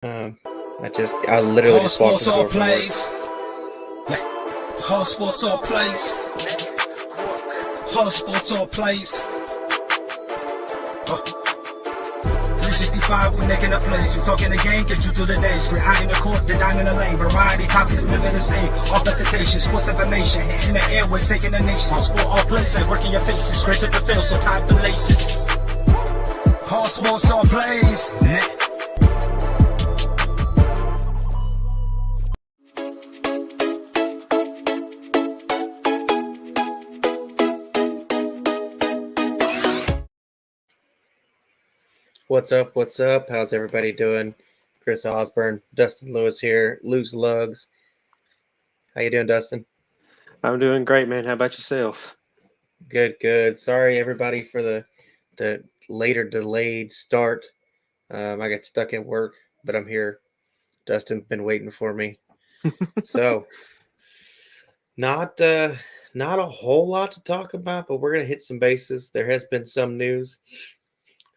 Um, I literally All just walked to sports, the all door from work. plays. All sports, all plays. All sports, all plays. 365, we making up plays. You talking the game, get you through the days. We're high in the court, the dime in the lane. Variety topics, living the same. All presentation, sports information. In the airways, taking the nation. All sport, all plays, they work in your faces. Grace up the field, so tie the laces. All sports, all plays. What's up? What's up? How's everybody doing? Chris Osborne, Dustin Lewis here, Lugs. How you doing, Dustin? I'm doing great, man. How about yourself? Good, good. Sorry, everybody, for the later delayed start. I got stuck at work, but I'm here. Dustin's been waiting for me. So, not not a whole lot to talk about, but we're gonna hit some bases. There has been some news.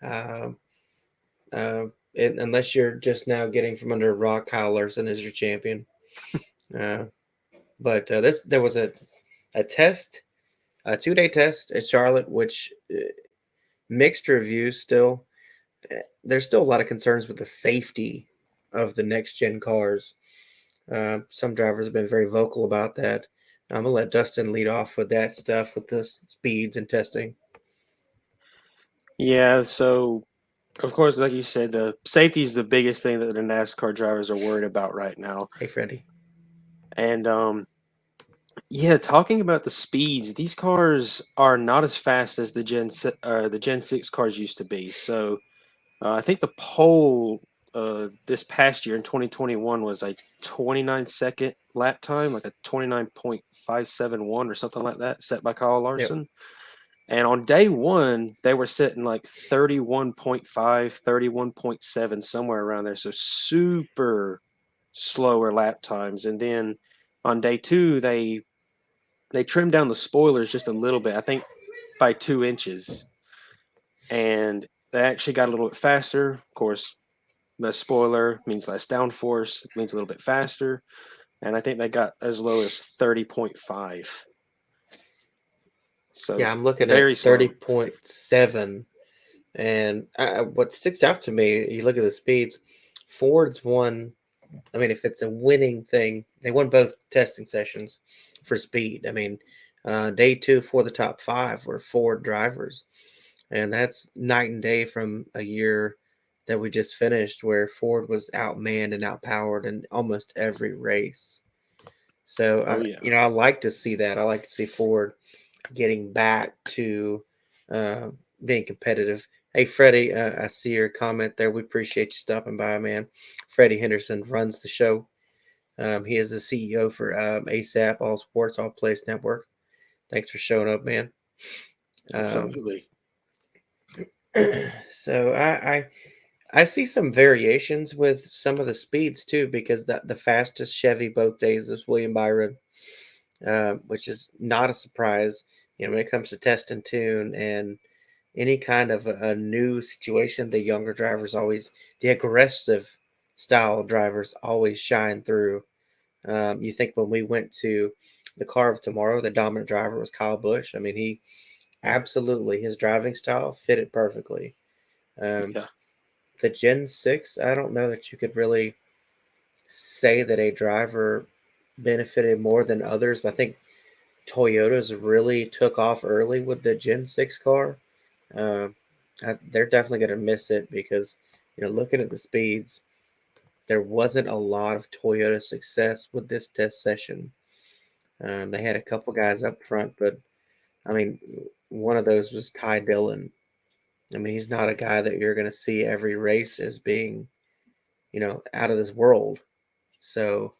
Um, unless you're just now getting from under a rock, Kyle Larson is your champion. Uh, but there was a test, a 2-day test at Charlotte, which mixed reviews still. There's still a lot of concerns with the safety of the next gen cars. Some drivers have been very vocal about that. I'm gonna let Dustin lead off with that stuff with the speeds and testing. Yeah, so of course, like you said, the safety is the biggest thing that the NASCAR drivers are worried about right now. Hey, Freddie. And yeah, talking about the speeds, these cars are not as fast as the Gen 6 cars used to be. So I think the pole this past year in 2021 was a 29-second lap time, like a 29.571 or something like that, set by Kyle Larson. Yep. And on day one, they were sitting like 31.5, 31.7, somewhere around there. So super slower lap times. And then on day two, they trimmed down the spoilers just a little bit, I think by 2 inches. And they actually got a little bit faster. Of course, less spoiler means less downforce, means a little bit faster. And I think they got as low as 30.5. So Yeah, I'm looking very at slow. 30.7. And what sticks out to me, you look at the speeds, Ford's won. I mean, if it's a winning thing, they won both testing sessions for speed. I mean, day two for the top five were Ford drivers. And that's night and day from a year that we just finished where Ford was outmanned and outpowered in almost every race. So, Oh, yeah. I like to see that. I like to see Ford getting back to uh, being competitive. Hey, Freddie, I see your comment there. We appreciate you stopping by, man. Freddie Henderson runs the show. He is the CEO for ASAP, All Sports, All Place Network. Thanks for showing up, man. Absolutely. So I see some variations with some of the speeds too, because the fastest Chevy both days is William Byron, which is not a surprise. When it comes to test and tune and any kind of a new situation, the younger drivers always, the aggressive style drivers always shine through. You think when we went to the car of tomorrow, the dominant driver was Kyle Busch. I mean, he absolutely, his driving style fit it perfectly. Um, Yeah. the Gen 6, I don't know that you could really say that a driver benefited more than others, but I think Toyota's really took off early with the Gen 6 car. Um, they're definitely going to miss it because, looking at the speeds, there wasn't a lot of Toyota success with this test session. They had a couple guys up front, but I mean, one of those was Dillon. I mean, he's not a guy that you're going to see every race as being, out of this world. So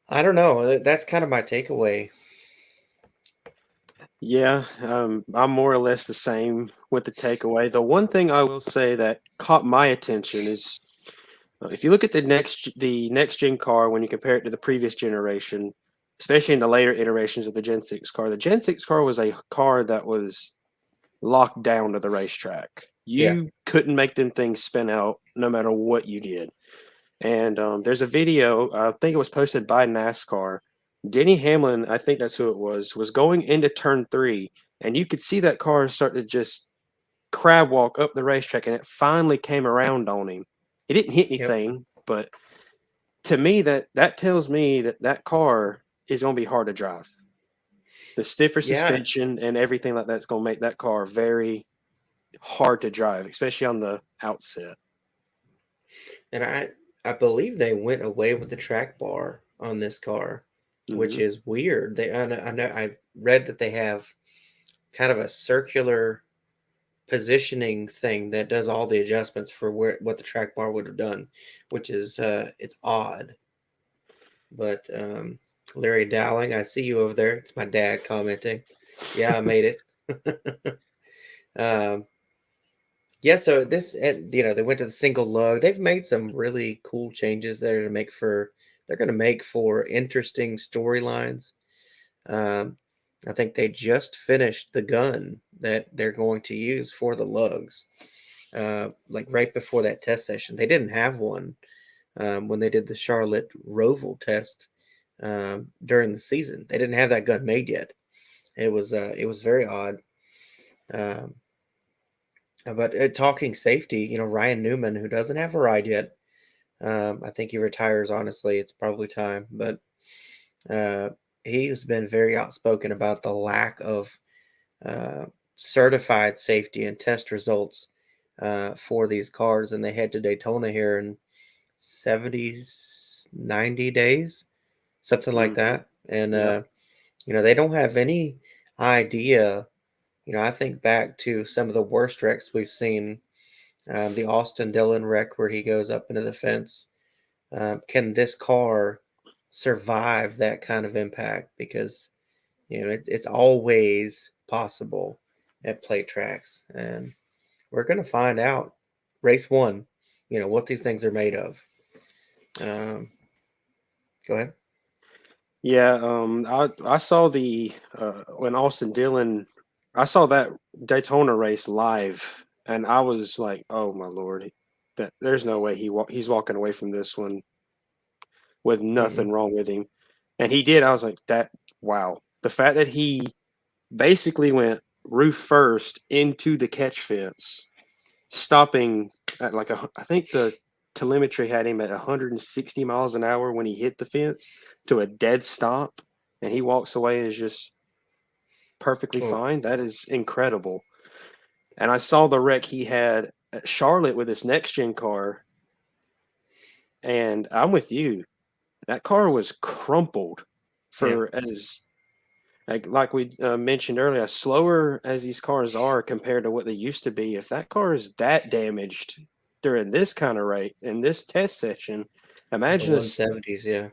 I don't know. That's kind of my takeaway. Yeah, I'm more or less the same with the takeaway. The one thing I will say that caught my attention is if you look at the next gen car when you compare it to the previous generation, especially in the later iterations of the Gen 6 car, the Gen 6 car was a car that was locked down to the racetrack. Yeah. You couldn't make them things spin out no matter what you did. And there's a video, I think it was posted by NASCAR. Denny Hamlin, I think that's who it was going into turn 3, and you could see that car start to just crab walk up the racetrack, and it finally came around on him. He didn't hit Yep. anything, but to me, that tells me that that car is going to be hard to drive. The stiffer Yeah, suspension and everything like that's going to make that car very hard to drive, especially on the outset. and I believe they went away with the track bar on this car, which Hmm. is weird. I read that they have kind of a circular positioning thing that does all the adjustments for what the track bar would have done, which is it's odd. But Larry Dowling, I see you over there. It's my dad commenting. Yeah, I made it. um, yeah, so this, and they went to the single lug. They've made some really cool changes there to make for. They're going to make for interesting storylines. Um, I think they just finished the gun that they're going to use for the lugs. Like right before that test session, they didn't have one when they did the Charlotte Roval test during the season. They didn't have that gun made yet. It was very odd. Um, but talking safety, Ryan Newman, who doesn't have a ride yet, I think he retires. Honestly, it's probably time. But uh, he's been very outspoken about the lack of uh, certified safety and test results for these cars, and they head to Daytona here in 70, 90 days, something like Hmm. that. And Yeah. they don't have any idea. I think back to some of the worst wrecks we've seen. The Austin Dillon wreck where he goes up into the fence. Can this car survive that kind of impact? Because it's always possible at plate tracks, and we're going to find out race one. What these things are made of. Um, Go ahead. Yeah, I saw the when Austin Dillon, I saw that Daytona race live, and I was like, "Oh my Lord, that there's no way he's walking away from this one with Mm-mm. nothing wrong with him," and he did. I was like, "That wow!" The fact that he basically went roof first into the catch fence, stopping at like I think the telemetry had him at 160 miles an hour when he hit the fence to a dead stop, and he walks away and is just perfectly Well, fine. That is incredible. And I saw the wreck he had at Charlotte with his next gen car, and I'm with you. That car was crumpled yeah, for as like we mentioned earlier, as slower as these cars are compared to what they used to be. If that car is that damaged during this kind of rate in this test session, the imagine 170s. Yeah,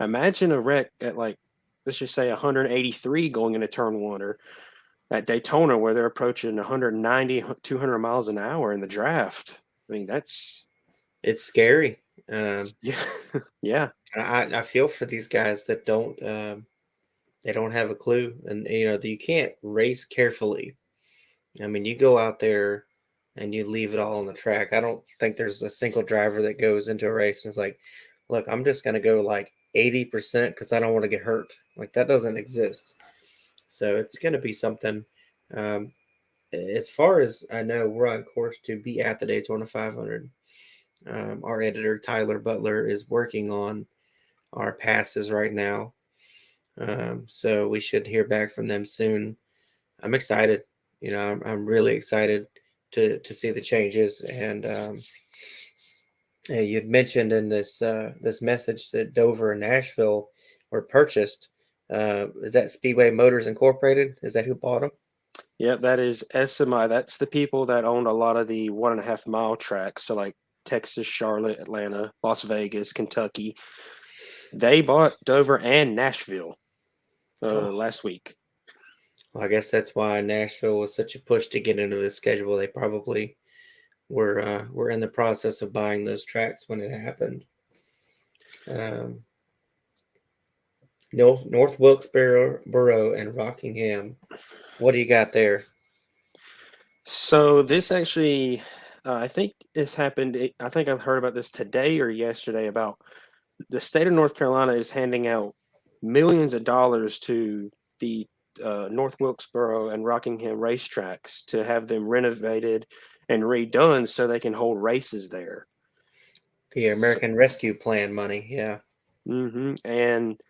imagine a wreck at like let's just say 183 going into turn one, or at Daytona where they're approaching 190, 200 miles an hour in the draft. I mean, that's it's scary. Um, yeah, yeah, I feel for these guys that don't they don't have a clue, and you can't race carefully. I mean, you go out there and you leave it all on the track. I don't think there's a single driver that goes into a race and is like, look, I'm just going to go like 80% because I don't want to get hurt. Like, that doesn't exist. So it's going to be something. Um, as far as I know, we're on course to be at the Daytona 500. Our editor, Tyler Butler, is working on our passes right now. So we should hear back from them soon. I'm excited. I'm really excited to see the changes. And you'd mentioned in this message that Dover and Nashville were purchased. Is that Speedway Motors Incorporated? Is that who bought them? yep. That is SMI. That's the people that owned a lot of the 1.5 mile tracks. So like Texas, Charlotte, Atlanta, Las Vegas, Kentucky. They bought Dover and Nashville Oh, last week. well, I guess that's why Nashville was such a push to get into the schedule. They probably were in the process of buying those tracks when it happened. Um, North Wilkesboro and Rockingham. What do you got there? So this actually I think this happened. I think I've heard about this today or yesterday about the state of North Carolina is handing out millions of dollars to the North Wilkesboro and Rockingham racetracks to have them renovated and redone so they can hold races there. The So, American Rescue Plan money, yeah. and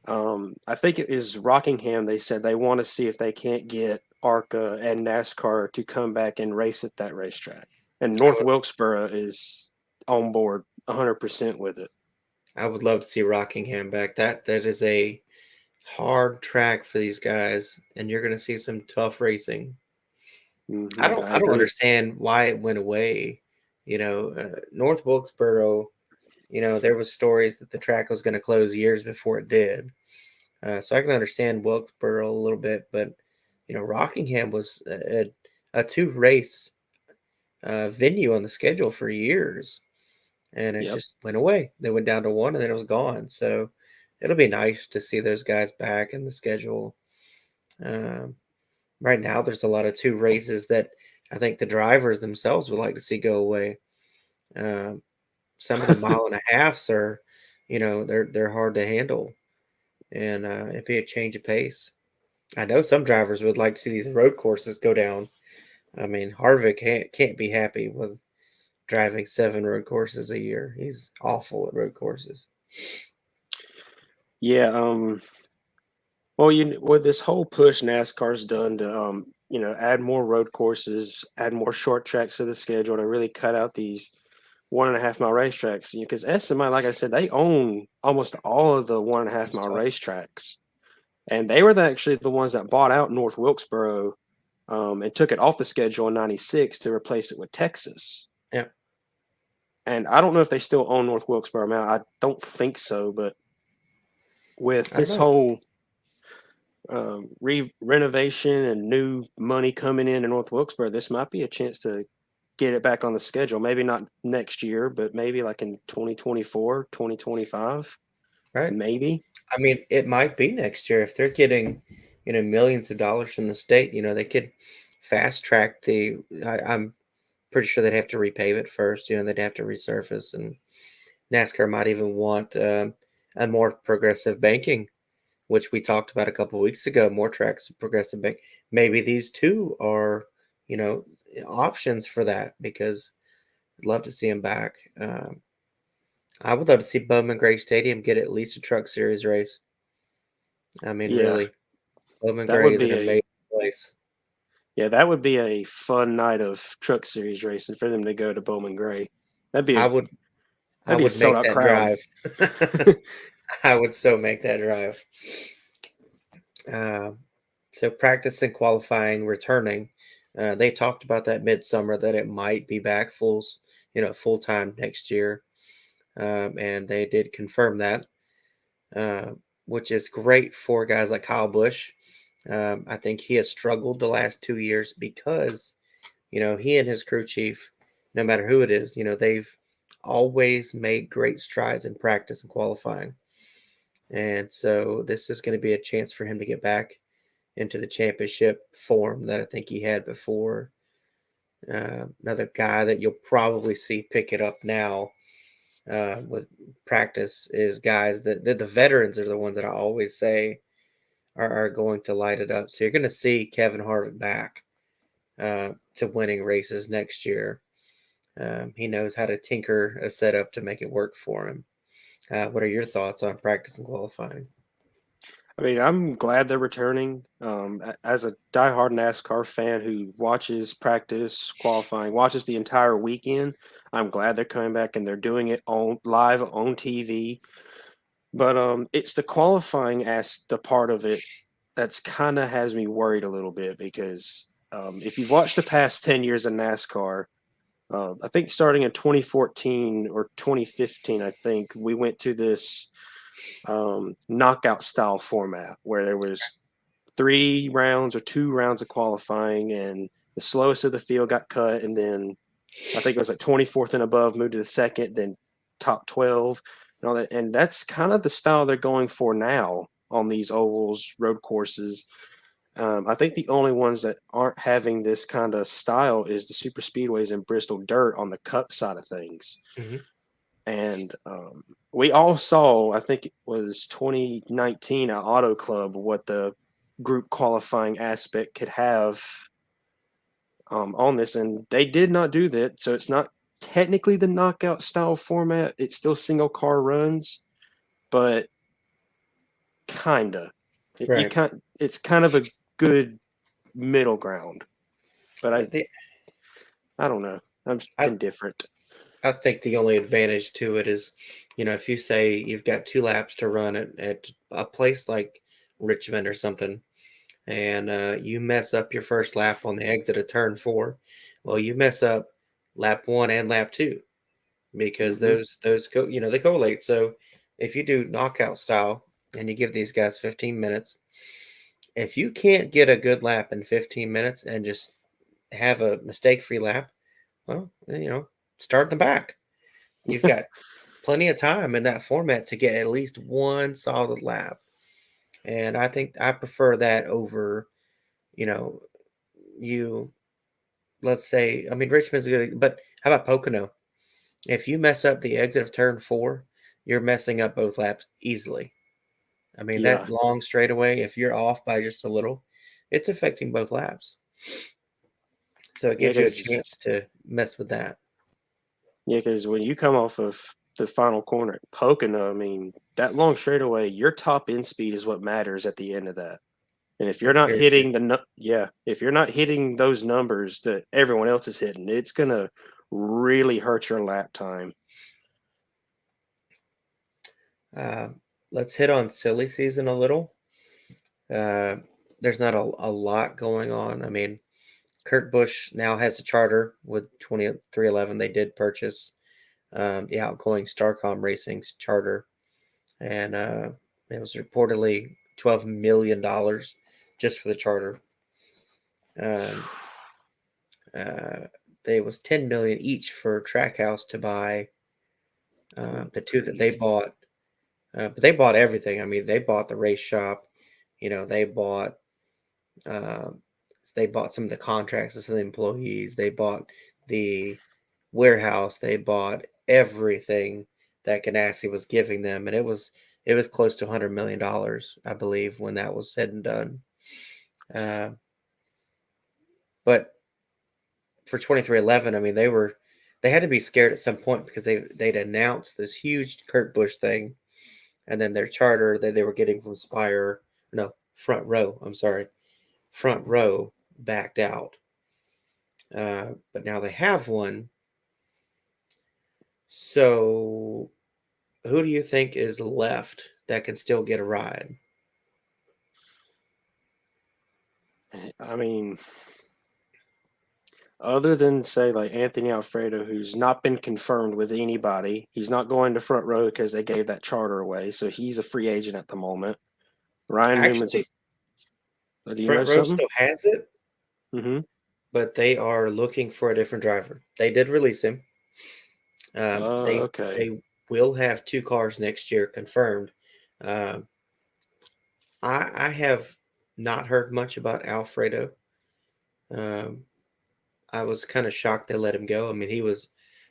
I think it is Rockingham. They said they want to see if they can't get ARCA and NASCAR to come back and race at that racetrack. And I North would, Wilkesboro is on board 100% with it. I would love to see Rockingham back. That is a hard track for these guys, and you're going to see some tough racing. I I don't agree. understand why it went away. North Wilkesboro. There was stories that the track was going to close years before it did. So I can understand Wilkesboro a little bit, but Rockingham was a two race venue on the schedule for years, and it Yep. just went away. They went down to one, and then it was gone. So it'll be nice to see those guys back in the schedule. Um, right now, there's a lot of two races that I think the drivers themselves would like to see go away. Um, some of the mile and a halves are, they're hard to handle, and it'd be a change of pace. I know some drivers would like to see these road courses go down. I mean, Harvick can't be happy with driving 7 road courses a year. He's awful at road courses. Yeah. Well, with this whole push NASCAR's done to, add more road courses, add more short tracks to the schedule to really cut out these 1.5 mile racetracks. Because SMI, like I said, they own almost all of the 1.5 mile So, racetracks. And they were actually the ones that bought out North Wilkesboro and took it off the schedule in '96 to replace it with Texas. yeah, And I don't know if they still own North Wilkesboro now. I don't think so, but with I don't this know. whole renovation and new money coming in North Wilkesboro, this might be a chance to get it back on the schedule. Maybe not next year, but maybe like in 2024, 2025, Right? maybe. I mean, it might be next year if they're getting, millions of dollars from the state. They could fast track the. I'm pretty sure they'd have to repave it first. They'd have to resurface, and NASCAR might even want a more progressive banking, which we talked about a couple of weeks ago. More tracks, progressive bank. Maybe these two are, you know, options for that because I'd love to see them back. I would love to see Bowman Gray Stadium get at least a Truck Series race. I mean, Yeah, really, Bowman that Gray would is an be a amazing place. that would be a fun night of Truck Series racing for them to go to Bowman Gray. That'd be I a would, I that'd be a would sold make out that crowd. drive. I would so make that drive. Uh, so practice and qualifying, returning. They talked about that midsummer that it might be back full time next year, and they did confirm that, uh, which is great for guys like Kyle Busch. I think he has struggled the last 2 years because he and his crew chief, no matter who it is, they've always made great strides in practice and qualifying, and so this is going to be a chance for him to get back into the championship form that I think he had before. Another guy that you'll probably see pick it up now with practice is guys that the veterans are the ones that I always say are going to light it up. So you're going to see Kevin Harvick back to winning races next year. He knows how to tinker a setup to make it work for him. What are your thoughts on practice and qualifying? I mean, I'm glad they're returning. As a diehard NASCAR fan who watches practice, qualifying, watches the entire weekend, I'm glad they're coming back and they're doing it on live on TV. But it's the qualifying as the part of it that's kind of has me worried a little bit because if you've watched the past 10 years of NASCAR, I think starting in 2014 or 2015, I think we went to this knockout style format where there was 3 rounds or 2 rounds of qualifying, and the slowest of the field got cut, and then I think it was like 24th and above moved to the second, then top 12 and all that. And that's kind of the style they're going for now on these ovals, road courses. I think the only ones that aren't having this kind of style is the super speedways and Bristol Dirt on the Cup side of things. Mhm. And we all saw, I think it was 2019 at Auto Club, what the group qualifying aspect could have on this, and they did not do that. So it's not technically the knockout style format. It's still single car runs, but kinda. Right. It's kind of a good middle ground. But The I don't know. I'm I indifferent. I think the only advantage to it is, if you say you've got 2 laps to run at a place like Richmond or something, and you mess up your first lap on the exit of turn 4, well, you mess up lap 1 and lap 2 because Hmm. those they correlate. So if you do knockout style and you give these guys 15 minutes, if you can't get a good lap in 15 minutes and just have a mistake-free lap, well, start in the back. You've got plenty of time in that format to get at least one solid lap. And I think I prefer that over, you know, you let's say, I mean, Richmond's good, but how about Pocono? If you mess up the exit of turn 4, you're messing up both laps easily. I mean, that Yeah, long straightaway, if you're off by just a little, it's affecting both laps. So it yeah, gives you a because chance to mess with that. when you come off of the final corner at Pocono, I mean, that long straightaway, your top end speed is what matters at the end of that. And if you're That's not very true. hitting if you're not hitting those numbers that everyone else is hitting, it's gonna really hurt your lap time. Uh, let's hit on silly season a little. Uh, there's not a lot going on. I mean, Kurt Busch now has a charter with 2311. They did purchase the outgoing Starcom Racing's charter, and it was reportedly $12 million just for the charter. Um, they was 10 million each for Trackhouse to buy Good the two that they grief. bought. But they bought everything. I mean, they bought the race shop. They bought um, some of the contracts of the employees. They bought the warehouse. They bought everything that Ganassi was giving them, and it was close to $100 million, I believe, when that was said and done. Uh, but for 2311, I mean, they had to be scared at some point because they'd announced this huge Kurt Busch thing, and then their charter that they were getting from Spire, no, Front Row. I'm sorry, Front Row backed out. But now they have one. So who do you think is left that can still get a ride? I mean, other than say like Anthony Alfredo, who's not been confirmed with anybody, he's not going to front row because they gave that charter away, so he's a free agent at the moment. Ryan Newman's Actually, do you know Front Row something? still has it, Mm-hmm. but they are looking for a different driver. They did release him. They Okay. they will have two cars next year confirmed. Um, I have not heard much about Alfredo. Um, I was kind of shocked they let him go. I mean, he was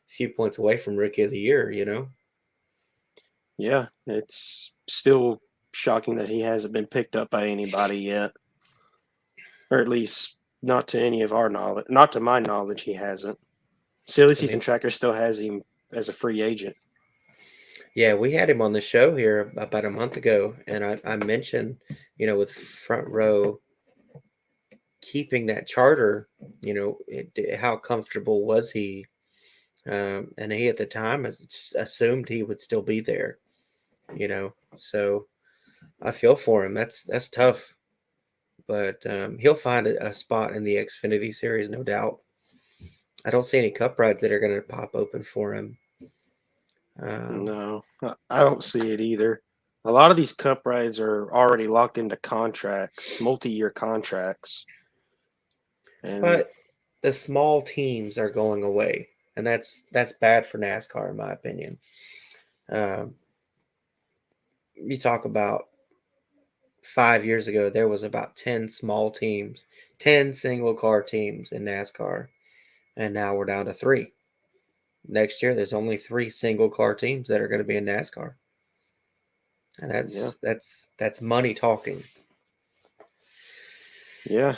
a few points away from Rookie of the Year. Yeah, it's still shocking that he hasn't been picked up by anybody yet, or at least not to any of our knowledge. Not to my knowledge, he hasn't. Silly I mean, Season Tracker still has him as a free agent. yeah, we had him on the show here about a month ago, and I mentioned, with Front Row keeping that charter, how comfortable was he? And he at the time assumed he would still be there. So I feel for him. That's tough, but he'll find a spot in the Xfinity series, no doubt. I don't see any cup rides that are going to pop open for him. Um, No, I don't see it either. A lot of these cup rides are already locked into contracts, multi-year contracts, and but the small teams are going away, and that's bad for NASCAR, in my opinion. Um, you talk about 5 years ago, there was about 10 small teams, 10 single car teams in NASCAR, and now we're down to three. Next year, there's only three single car teams that are going to be in NASCAR, and Yeah. that's money talking. Yeah.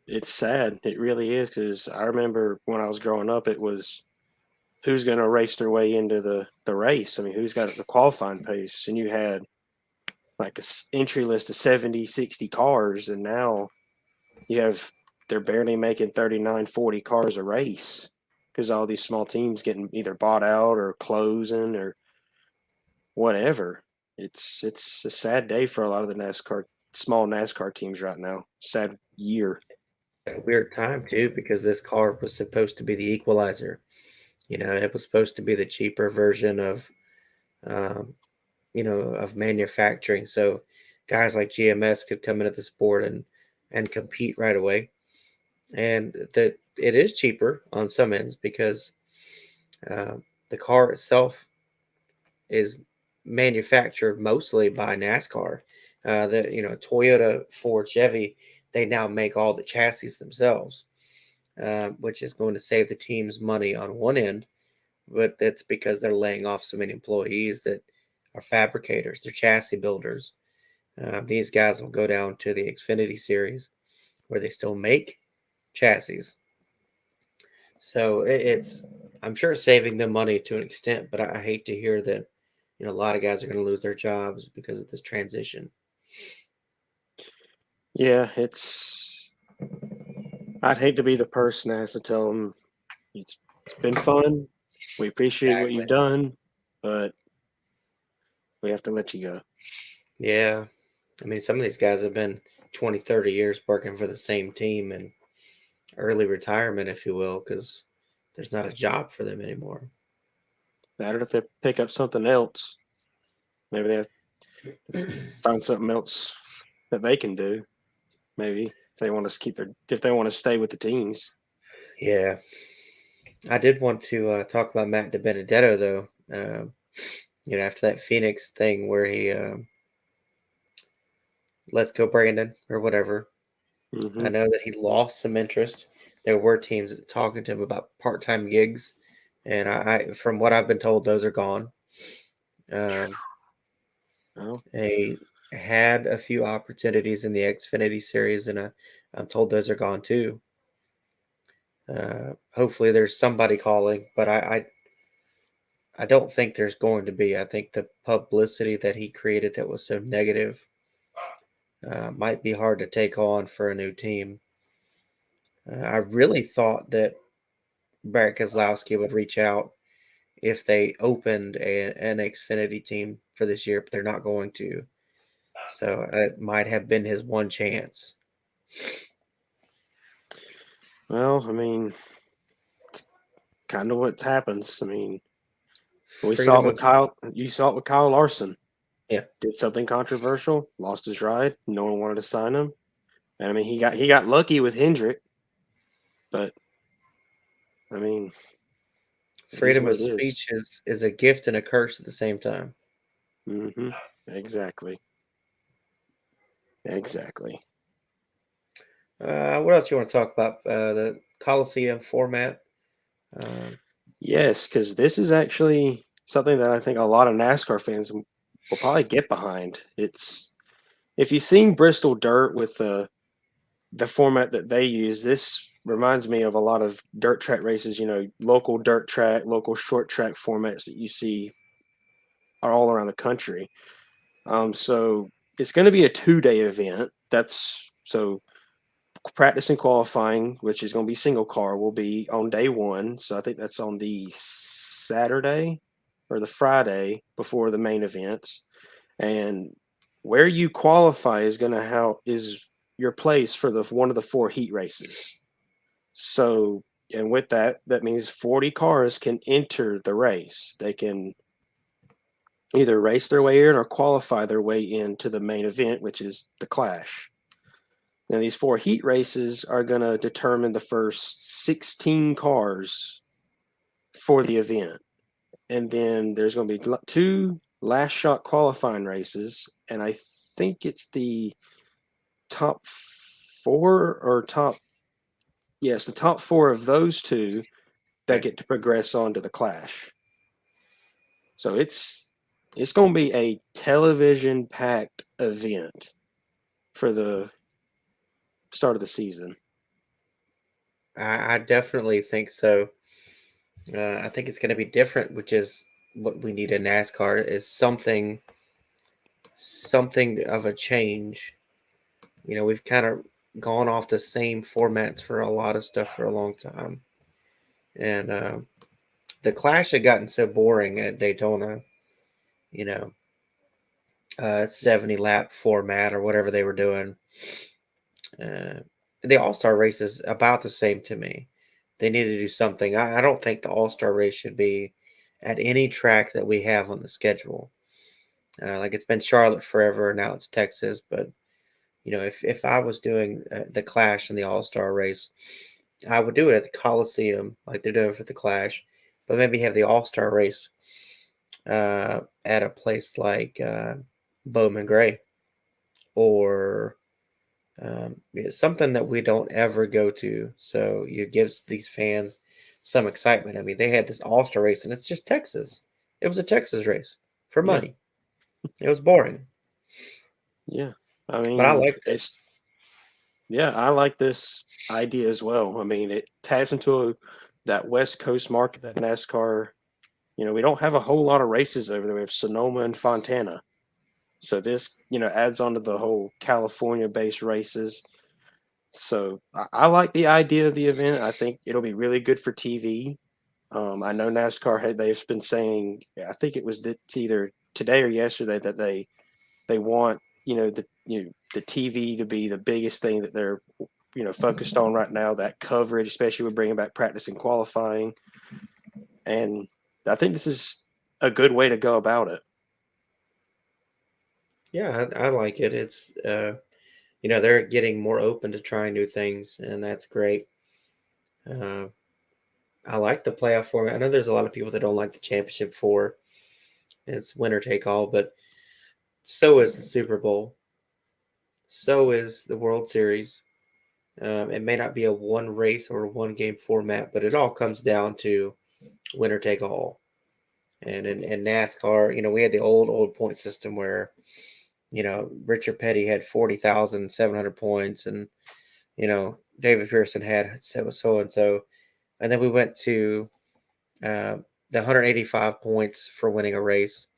It's sad. It really is, because I remember when I was growing up, it was who's going to race their way into the race. I mean, who's got the qualifying pace, and you had like a entry list of 70, 60 cars, and now you have they're barely making 39, 40 cars a race because all these small teams getting either bought out or closing or whatever. It's a sad day for a lot of the small NASCAR teams right now. Sad year. A weird time too, because this car was supposed to be the equalizer. It was supposed to be the cheaper version um, of manufacturing. So guys like GMS could come into the sport and compete right away. And that it is cheaper on some ends because uh, the car itself is manufactured mostly by NASCAR. Toyota, Ford, Chevy, they now make all the chassis themselves, which is going to save the teams money on one end, but that's because they're laying off so many employees that are fabricators, they're chassis builders. These guys will go down to the Xfinity series where they still make chassis. So I'm sure it's saving them money to an extent, but I hate to hear that, a lot of guys are going to lose their jobs because of this transition. Yeah, I'd hate to be the person that has to tell them it's been fun. We appreciate what Exactly. you've done, but we have to let you go. Yeah. I mean, some of these guys have been 20, 30 years working for the same team and early retirement, if you will, because there's not a job for them anymore. Better if they pick up something else. Maybe they have to find something else that they can do. Maybe if they want to if they want to stay with the teams. Yeah. I did want to talk about Matt DiBenedetto, though. After that Phoenix thing where he let's go Brandon or whatever. I Mm-hmm. know that he lost some interest. There were teams talking to him about part-time gigs, and from what I've been told, those are gone. Um, Well, they had a few opportunities in the Xfinity series, and I'm told those are gone too. Hopefully, there's somebody calling, but I don't think there's going to be. I think the publicity that he created that was so negative might be hard to take on for a new team. I really thought that Brad Keselowski would reach out if they opened an Xfinity team for this year, but they're not going to. So it might have been his one chance. I mean, it's kind of what happens. I mean, we saw it Freedom with of Kyle. You saw it with Kyle Larson. Yeah, Did something controversial, lost his ride. No one wanted to sign him. And I mean, he got lucky with Hendrick, but I mean, it is freedom what of it is. speech is a gift and a curse at the same time. Mm-hmm. Exactly. Exactly. What else you want to talk about? The Coliseum format. Um, Yes, because this is actually something that I think a lot of NASCAR fans will probably get behind. It's if you've seen Bristol Dirt with the format that they use, this reminds me of a lot of dirt track races. Local dirt track, local short track formats that you see are all around the country. So it's going to be a 2-day event. That's so practice and qualifying, which is going to be single car, will be on day one. So I think that's on the Saturday or the Friday before the main events. And where you qualify is going to is your place for the one of the 4 heat races. So, and with that, that means 40 cars can enter the race. They can either race their way in or qualify their way into the main event, which is the Clash. Now, these 4 heat races are going to determine the first 16 cars for the event. And then there's going to be 2 last shot qualifying races. And I think it's the top four or top, yes, the top four of those two that Okay. get to progress on to the Clash. So it's going to be a television packed event for the start of the season. I definitely think so. I think it's going to be different, which is what we need in NASCAR is something of a change. We've kind of gone off the same formats for a lot of stuff for a long time, and the Clash had gotten so boring at Daytona. You know, 70 lap format or whatever they were doing. Uh, the All Star race is about the same to me. They need to do something. I don't think the All Star race should be at any track that we have on the schedule. Like it's been Charlotte forever, now it's Texas. But if I was doing the Clash and the All Star race, I would do it at the Coliseum, like they're doing for the Clash, but maybe have the All Star race at a place like Bowman Gray or something that we don't ever go to. So it gives these fans some excitement. I mean, they had this All Star race, and it's just Texas. It was a Texas race for Yeah, money. It was boring, yeah. I but I mean, liked it. yeah, I like this idea as well. I mean, it taps into that West Coast market that NASCAR, we don't have a whole lot of races over there. We have Sonoma and Fontana. So this, adds on to the whole California based races. So I like the idea of the event. I think it'll be really good for TV. I know NASCAR they've been saying, I think it was it's either today or yesterday that they want the TV to be the biggest thing that they're focused on right now. That coverage, especially with bringing back practice and qualifying, and I think this is a good way to go about it. Yeah, I like it. It's they're getting more open to trying new things, and that's great. Uh, I like the playoff format. I know there's a lot of people that don't like the championship four. It's winner take all, but so is the Super Bowl. So is the World Series. It may not be a one race or one game format, but it all comes down to winner take all. And in NASCAR, we had the old point system where, Richard Petty had 40,700 points and, David Pearson had so and so. And then we went to the 185 points for winning a race.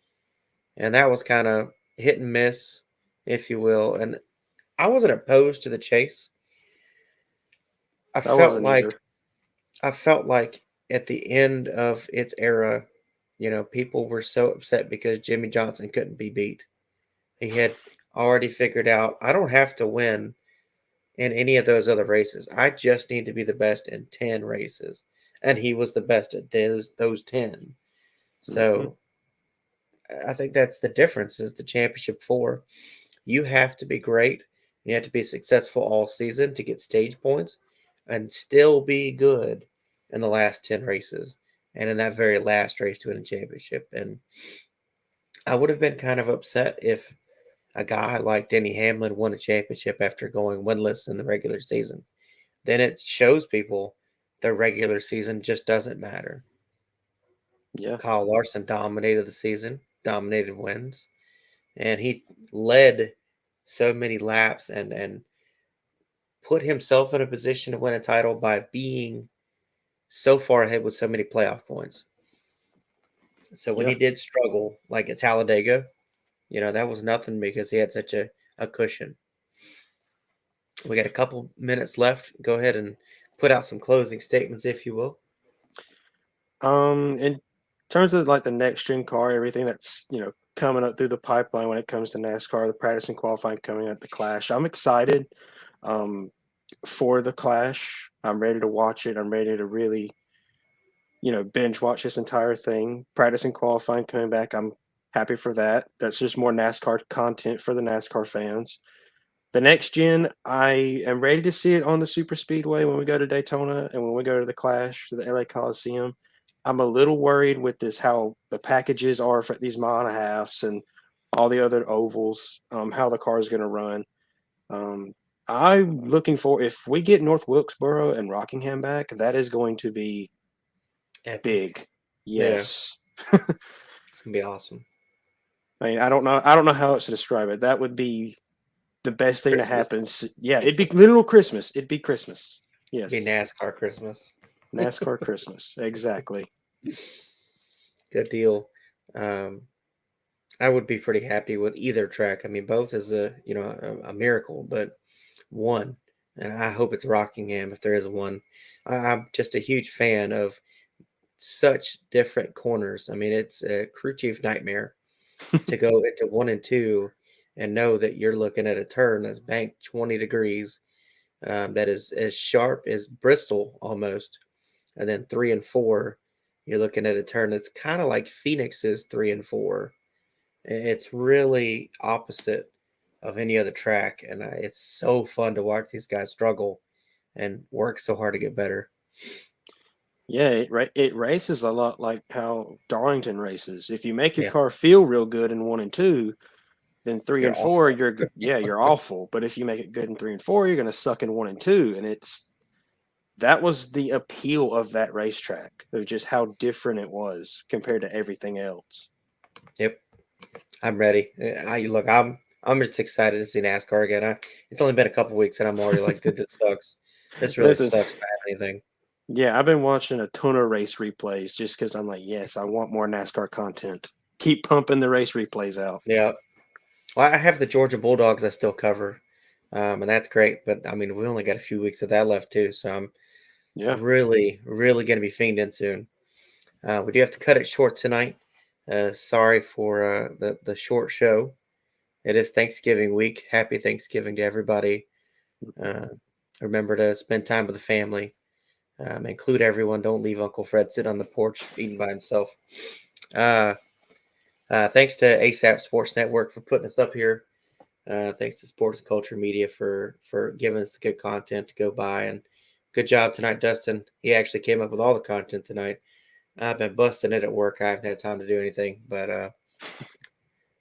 And that was kind of hit and miss, if you will. And I wasn't opposed to the chase. I I felt wasn't like either. I felt like at the end of its era, people were so upset because Jimmy Johnson couldn't be beat. He had already figured out I don't have to win in any of those other races. I just need to be the best in 10 races. And he was the best at those 10. Hmm. So I think that's the difference is the championship four. You have to be great. You have to be successful all season to get stage points and still be good in the last 10 races and in that very last race to win a championship. And I would have been kind of upset if a guy like Denny Hamlin won a championship after going winless in the regular season. Then it shows people the regular season just doesn't matter. Yeah, Kyle Larson dominated the season, dominated wins, and he led so many laps and put himself in a position to win a title by being so far ahead with so many playoff points. So when yeah. he did struggle, like at Talladega, that was nothing because he had such a cushion. We got a couple minutes left. Go ahead and put out some closing statements, if you will. In terms of like the next gen car, everything that's coming up through the pipeline when it comes to NASCAR, the practice and qualifying coming at the Clash, I'm excited um, for the Clash. I'm ready to watch it. I'm ready to really binge watch this entire thing. Practice and qualifying coming back. I'm happy for that. That's just more NASCAR content for the NASCAR fans. The next gen, I am ready to see it on the super speedway when we go to Daytona and when we go to the Clash to the LA Coliseum. I'm a little worried with this how the packages are for these mile and a halves and all the other ovals, how the car is going to run. I'm looking for, if we get North Wilkesboro and Rockingham back, that is going to be Epic. big. Yeah. Yes. It's gonna be awesome. I mean, I don't know how else to describe it. That would be the best thing Christmas. to happen. Yeah, it'd be literal Christmas. It'd be Christmas. Yes. It'd be NASCAR Christmas. NASCAR Christmas. Exactly. Good deal. I would be pretty happy with either track. I mean, both is a miracle, but one, and I hope it's Rockingham if there is one. I'm just a huge fan of such different corners. I mean, it's a crew chief nightmare to go into 1 and 2 and know that you're looking at a turn that's banked 20 degrees, that is as sharp as Bristol almost, and then 3 and 4, you're looking at a turn that's kind of like Phoenix's 3 and 4. It's really opposite of any other track, and it's so fun to watch these guys struggle and work so hard to get better. Yeah, it races a lot like how Darlington races. If you make your Yeah. car feel real good in 1 and 2, then 3 You're and 4, awful. you're awful. But if you make it good in 3 and 4, you're going to suck in 1 and 2. And that was the appeal of that racetrack, of just how different it was compared to everything else. Yep, I'm ready. I'm just excited to see NASCAR again. It's only been a couple weeks, and I'm already like, dude, this sucks. This really Listen, sucks to have anything. Yeah, I've been watching a ton of race replays just because I'm like, yes, I want more NASCAR content. Keep pumping the race replays out. Yeah. Well, I have the Georgia Bulldogs I still cover, and that's great. But I mean, we only got a few weeks of that left too, so I'm really, really going to be fiending soon. We do have to cut it short tonight. Sorry for the short show. It is Thanksgiving week. Happy Thanksgiving to everybody. Remember to spend time with the family. Include everyone. Don't leave Uncle Fred sit on the porch eating by himself. Thanks to ASAP Sports Network for putting us up here. Thanks to Sports and Culture Media for giving us the good content to go by. And good job tonight, Dustin. He actually came up with all the content tonight. I've been busting it at work. I haven't had time to do anything. But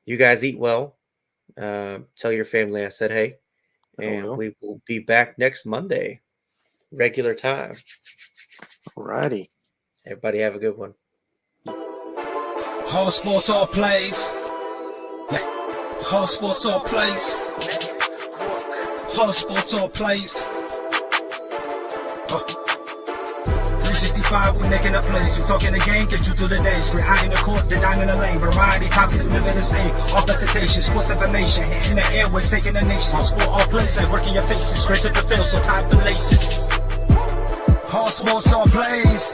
you guys eat well. Tell your family I said hey. And we will be back next Monday. Regular time. Alrighty. Everybody have a good one. All sports, all plays. Yeah. All sports, all plays. All sports, all plays. 365, we're making a place. We talking the game, get you through the days. We're high in the court, the dime in the lane. Variety, topics, living the same. All presentation, sports information. In the airways, taking the nation. All sport, all plays, like working your faces. Grace at the field, so tie the laces. All sports, all plays.